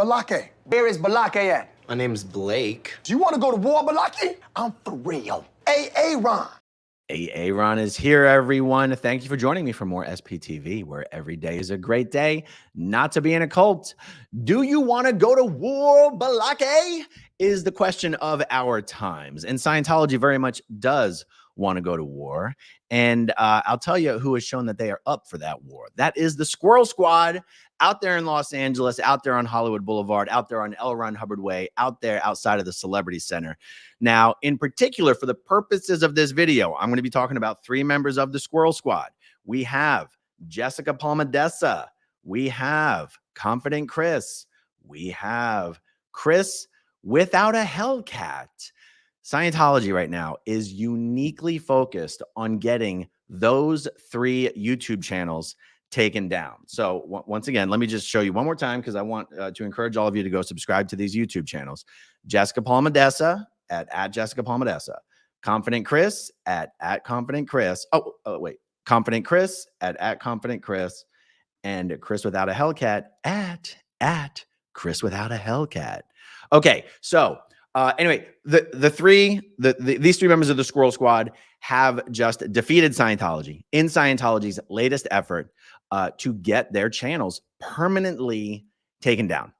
Balake. Where is Balake at? My name's Blake. Do you want to go to war, Balake? I'm for real. Aaron. Aaron is here, everyone. Thank you for joining me for more SPTV, where every day is a great day not to be in a cult. Do you want to go to war, Balake? Is the question of our times. And Scientology very much does want to go to war. And I'll tell you who has shown that they are up for that war. That is the Squirrel Squad out there in Los Angeles, out there on Hollywood Boulevard, out there on L. Ron Hubbard Way, out there outside of the Celebrity Center. Now, in particular, for the purposes of this video, I'm going to be talking about three members of the Squirrel Squad. We have Jessica Palmadessa. We have Confident Chris. We have Chris without a Hellcat. Scientology right now is uniquely focused on getting those three YouTube channels taken down. So once again, let me just show you one more time because I want to encourage all of you to go subscribe to these YouTube channels. Jessica Palmadessa at Jessica Palmadessa. Confident Chris at Confident Chris. Wait. Confident Chris at Confident Chris. And Chris without a Hellcat at Chris without a Hellcat. Okay, so anyway, these three members of the Squirrel Squad have just defeated Scientology in Scientology's latest effort to get their channels permanently taken down.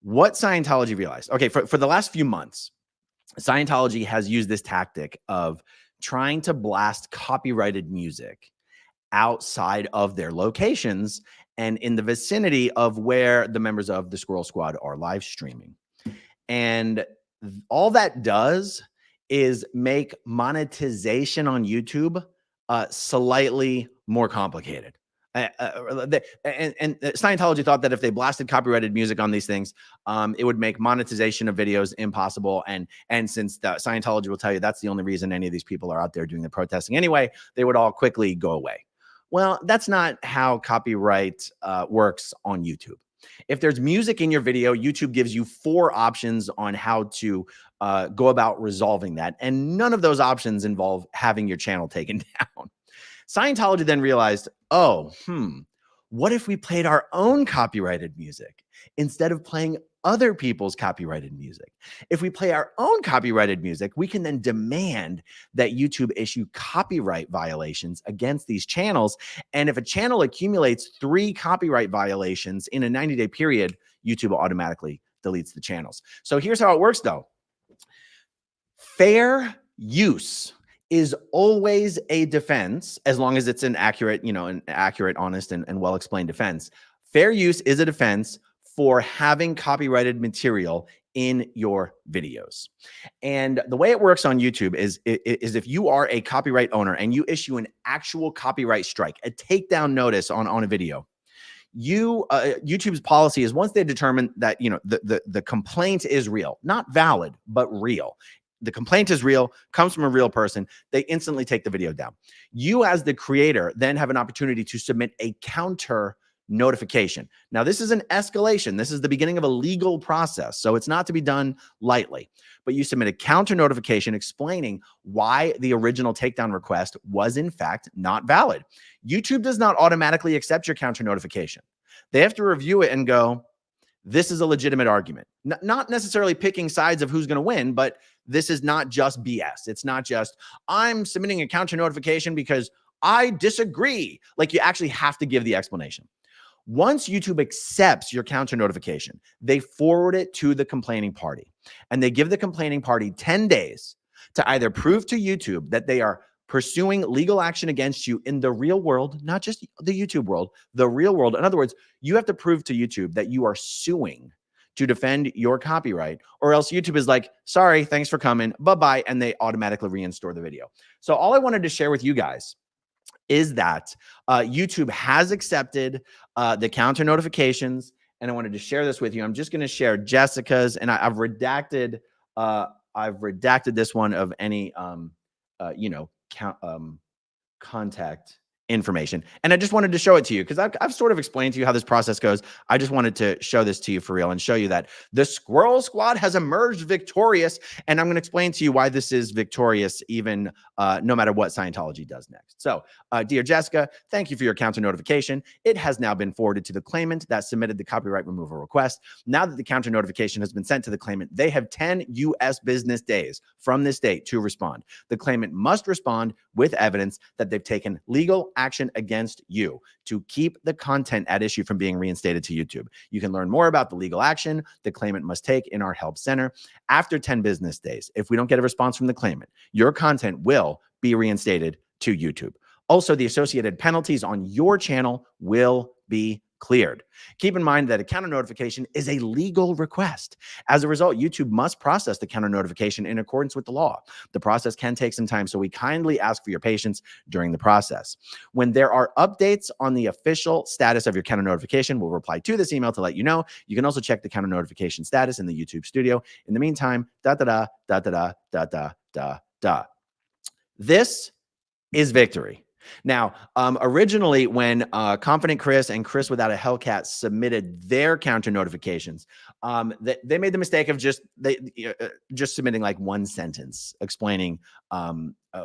What Scientology realized, okay, for the last few months, Scientology has used this tactic of trying to blast copyrighted music outside of their locations and in the vicinity of where the members of the Squirrel Squad are live streaming. And all that does is make monetization on YouTube slightly more complicated. And Scientology thought that if they blasted copyrighted music on these things, it would make monetization of videos impossible. And since Scientology will tell you that's the only reason any of these people are out there doing the protesting anyway, they would all quickly go away. Well, that's not how copyright works on YouTube. If there's music in your video, YouTube gives you 4 options on how to go about resolving that. And none of those options involve having your channel taken down. Scientology then realized, what if we played our own copyrighted music instead of playing other people's copyrighted music? If we play our own copyrighted music, we can then demand that YouTube issue copyright violations against these channels. And if a channel accumulates 3 copyright violations in a 90-day period, YouTube automatically deletes the channels. So here's how it works, though. Fair use is always a defense, as long as it's an accurate, honest, and well-explained defense. Fair use is a defense for having copyrighted material in your videos. And the way it works on YouTube is if you are a copyright owner and you issue an actual copyright strike, a takedown notice on a video, YouTube's policy is once they determine that the complaint is real, not valid, but real. The complaint is real, comes from a real person, they instantly take the video down. You as the creator then have an opportunity to submit a counter notification. Now, this is an escalation. This is the beginning of a legal process, so it's not to be done lightly. But you submit a counter notification explaining why the original takedown request was in fact not valid. YouTube does not automatically accept your counter notification. They have to review it and go, this is a legitimate argument. Not necessarily picking sides of who's going to win, but this is not just BS. It's not just, I'm submitting a counter notification because I disagree. Like, you actually have to give the explanation. Once YouTube accepts your counter notification, they forward it to the complaining party, and they give the complaining party 10 days to either prove to YouTube that they are pursuing legal action against you in the real world, not just the YouTube world, the real world. In other words, you have to prove to YouTube that you are suing to defend your copyright, or else YouTube is like, sorry, thanks for coming, bye-bye, and they automatically reinstore the video. So all I wanted to share with you guys is that YouTube has accepted the counter notifications, and I wanted to share this with you. I'm just going to share Jessica's, and I've redacted this one of any contact information. And I just wanted to show it to you because I've sort of explained to you how this process goes. I just wanted to show this to you for real and show you that the Squirrel Squad has emerged victorious. And I'm going to explain to you why this is victorious, even no matter what Scientology does next. So, dear Jessica, thank you for your counter notification. It has now been forwarded to the claimant that submitted the copyright removal request. Now that the counter notification has been sent to the claimant, they have 10 U.S. business days from this date to respond. The claimant must respond with evidence that they've taken legal action against you to keep the content at issue from being reinstated to YouTube. You can learn more about the legal action the claimant must take in our help center after 10 business days. If we don't get a response from the claimant, your content will be reinstated to YouTube. Also, the associated penalties on your channel will be cleared. Keep in mind that a counter notification is a legal request. As a result, YouTube must process the counter notification in accordance with the law. The process can take some time, so we kindly ask for your patience during the process. When there are updates on the official status of your counter notification, we'll reply to this email to let you know. You can also check the counter notification status in the YouTube studio. In the meantime, This is victory. Now, originally, when Confident Chris and Chris Without a Hellcat submitted their counter notifications, they made the mistake of just submitting like one sentence explaining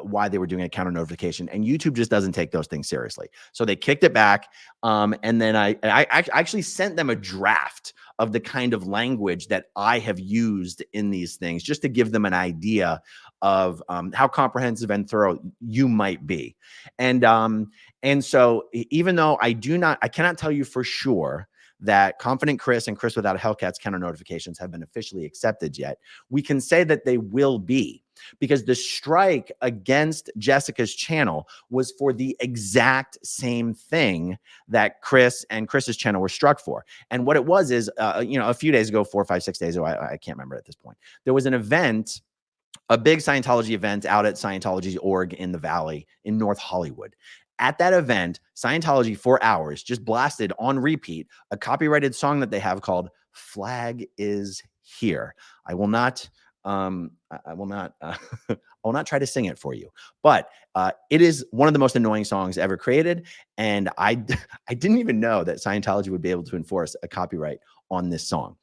why they were doing a counter notification, and YouTube just doesn't take those things seriously. So they kicked it back, and then I actually sent them a draft of the kind of language that I have used in these things, just to give them an idea of how comprehensive and thorough you might be. And so even though I cannot tell you for sure that Confident Chris and Chris Without a Hellcat's counter notifications have been officially accepted yet, we can say that they will be, because the strike against Jessica's channel was for the exact same thing that Chris and Chris's channel were struck for. And what it was is, a few days ago, 4, 5, 6 days ago, I can't remember at this point, there was an event, a big Scientology event out at Scientology's org in the Valley in North Hollywood. At that event, Scientology for hours just blasted on repeat a copyrighted song that they have called "Flag Is Here." I will not try to sing it for you, but it is one of the most annoying songs ever created. And I didn't even know that Scientology would be able to enforce a copyright on this song.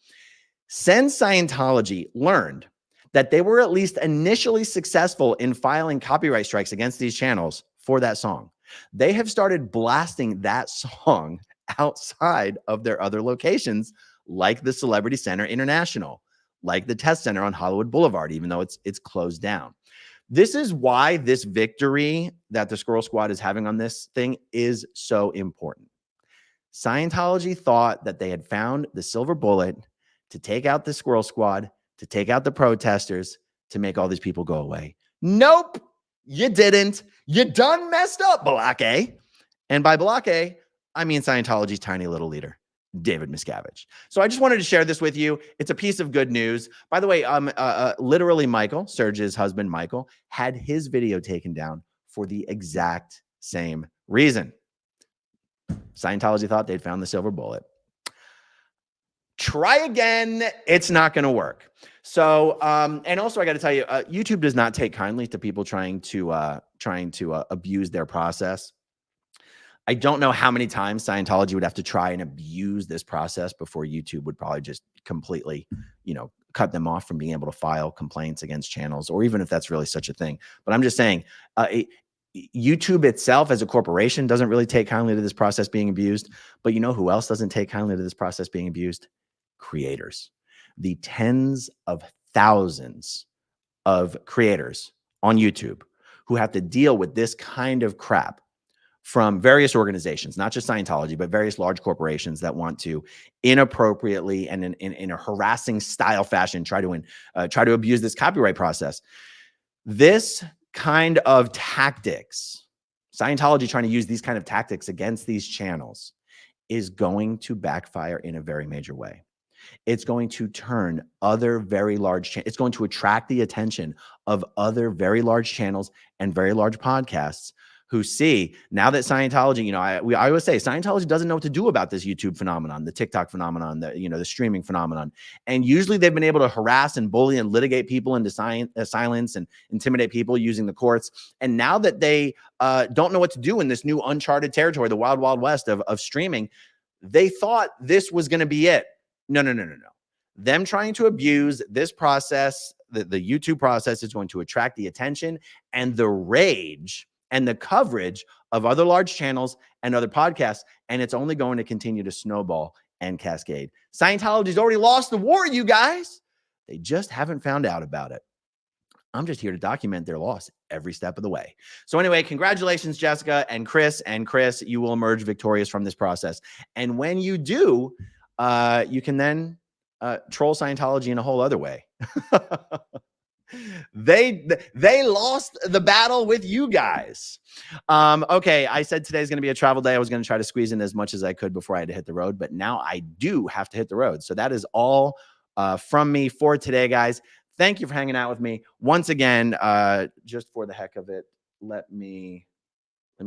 Since Scientology learned that they were at least initially successful in filing copyright strikes against these channels for that song, they have started blasting that song outside of their other locations, like the Celebrity Center International, like the Test Center on Hollywood Boulevard, even though it's closed down. This is why this victory that the Squirrel Squad is having on this thing is so important. Scientology thought that they had found the silver bullet to take out the Squirrel Squad, to take out the protesters, to make all these people go away. Nope, you didn't. You done messed up, Block A. And by Block A, I mean Scientology's tiny little leader, David Miscavige. So I just wanted to share this with you. It's a piece of good news. By the way, literally Michael, Serge's husband, Michael, had his video taken down for the exact same reason. Scientology thought they'd found the silver bullet. Try again. It's not going to work. So, and also I got to tell you, YouTube does not take kindly to people trying to abuse their process. I don't know how many times Scientology would have to try and abuse this process before YouTube would probably just completely, cut them off from being able to file complaints against channels, or even if that's really such a thing. But I'm just saying, YouTube itself as a corporation doesn't really take kindly to this process being abused. But you know who else doesn't take kindly to this process being abused? Creators. The tens of thousands of creators on YouTube who have to deal with this kind of crap from various organizations, not just Scientology, but various large corporations that want to inappropriately and in a harassing style fashion try to abuse this copyright process. This kind of tactics, Scientology trying to use these kind of tactics against these channels, is going to backfire in a very major way. It's going to turn other very large it's going to attract the attention of other very large channels and very large podcasts who see now that Scientology, you know, I always say Scientology doesn't know what to do about this YouTube phenomenon, the TikTok phenomenon, the streaming phenomenon. And usually they've been able to harass and bully and litigate people into silence and intimidate people using the courts. And now that they don't know what to do in this new uncharted territory, the wild, wild west of streaming, they thought this was going to be it. No. Them trying to abuse this process, the YouTube process, is going to attract the attention and the rage and the coverage of other large channels and other podcasts. And it's only going to continue to snowball and cascade. Scientology's already lost the war, you guys. They just haven't found out about it. I'm just here to document their loss every step of the way. So anyway, congratulations, Jessica and Chris. And Chris, you will emerge victorious from this process. And when you do, you can then troll Scientology in a whole other way. They lost the battle with you guys. Okay, I said today's going to be a travel day. I was going to try to squeeze in as much as I could before I had to hit the road, but now I do have to hit the road. So that is all from me for today, guys. Thank you for hanging out with me once again. Just for the heck of it, let me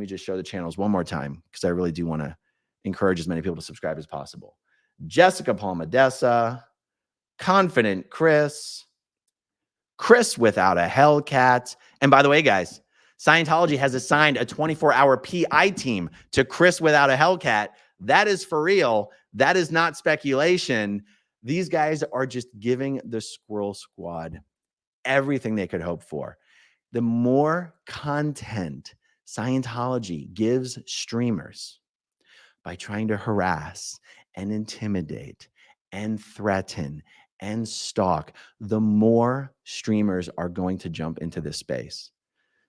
just show the channels one more time, because I really do want to encourage as many people to subscribe as possible. Jessica Palmadessa, Confident Chris Without a Hellcat. And by the way, guys, Scientology has assigned a 24-hour PI team to Chris Without a Hellcat. That is for real. That is not speculation. These guys are just giving the Squirrel Squad everything they could hope for. The more content Scientology gives streamers by trying to harass and intimidate and threaten and stalk, the more streamers are going to jump into this space.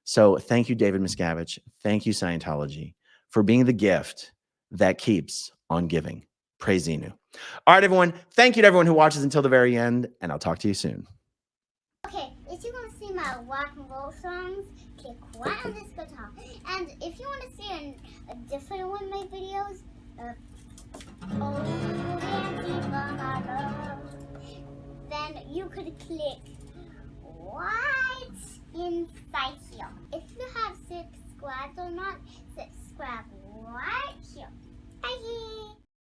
So thank you, David Miscavige. Thank you, Scientology, for being the gift that keeps on giving. Praise Xenu. All right, everyone. Thank you to everyone who watches until the very end, and I'll talk to you soon. Okay, if you want to see my rock and roll songs, click right on this guitar. And if you want to see a different one of my videos, then you could click right inside here. If you have subscribed or not,